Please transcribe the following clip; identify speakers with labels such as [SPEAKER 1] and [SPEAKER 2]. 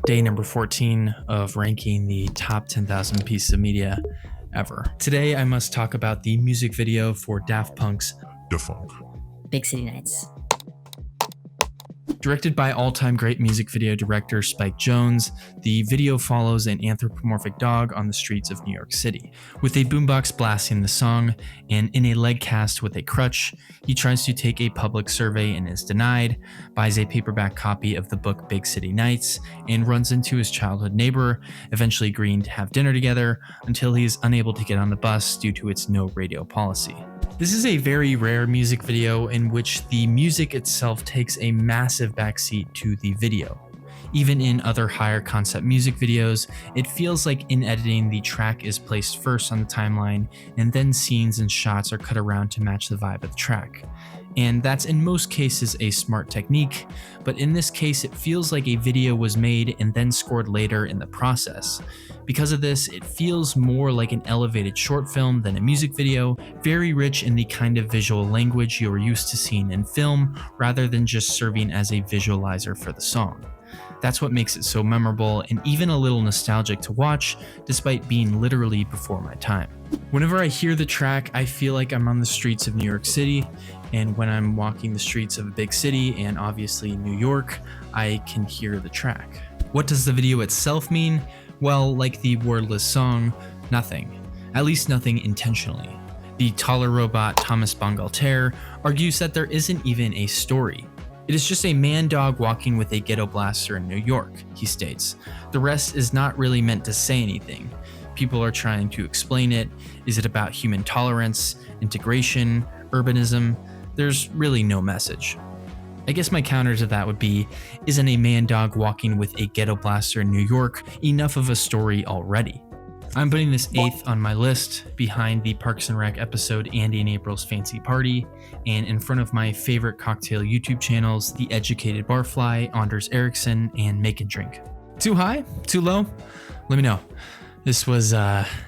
[SPEAKER 1] day number 14 of ranking the top 10,000 pieces of media ever. Today, I must talk about the music video for Daft Punk's
[SPEAKER 2] Defunct.
[SPEAKER 3] Big City Nights.
[SPEAKER 1] Directed by all-time great music video director Spike Jonze, the video follows an anthropomorphic dog on the streets of New York City. With a boombox blasting the song, and in a leg cast with a crutch, he tries to take a public survey and is denied, buys a paperback copy of the book Big City Nights, and runs into his childhood neighbor, eventually agreeing to have dinner together until he is unable to get on the bus due to its no radio policy. This is a very rare music video in which the music itself takes a massive backseat to the video. Even in other higher concept music videos, it feels like in editing the track is placed first on the timeline and then scenes and shots are cut around to match the vibe of the track. And that's in most cases a smart technique, but in this case it feels like a video was made and then scored later in the process. Because of this, it feels more like an elevated short film than a music video, very rich in the kind of visual language you're used to seeing in film, rather than just serving as a visualizer for the song. That's what makes it so memorable and even a little nostalgic to watch, despite being literally before my time. Whenever I hear the track, I feel like I'm on the streets of New York City, and when I'm walking the streets of a big city, and obviously New York, I can hear the track. What does the video itself mean? Well, like the wordless song, nothing. At least nothing intentionally. The taller robot Thomas Bangalter argues that there isn't even a story. It is just a man-dog walking with a ghetto blaster in New York, he states. The rest is not really meant to say anything. People are trying to explain it. Is it about human tolerance, integration, urbanism? There's really no message. I guess my counter to that would be, isn't a man-dog walking with a ghetto blaster in New York enough of a story already? I'm putting this 8th on my list, behind the Parks and Rec episode Andy and April's Fancy Party, and in front of my favorite cocktail YouTube channels, The Educated Barfly, Anders Ericsson, and Make and Drink. Too high? Too low? Let me know. This was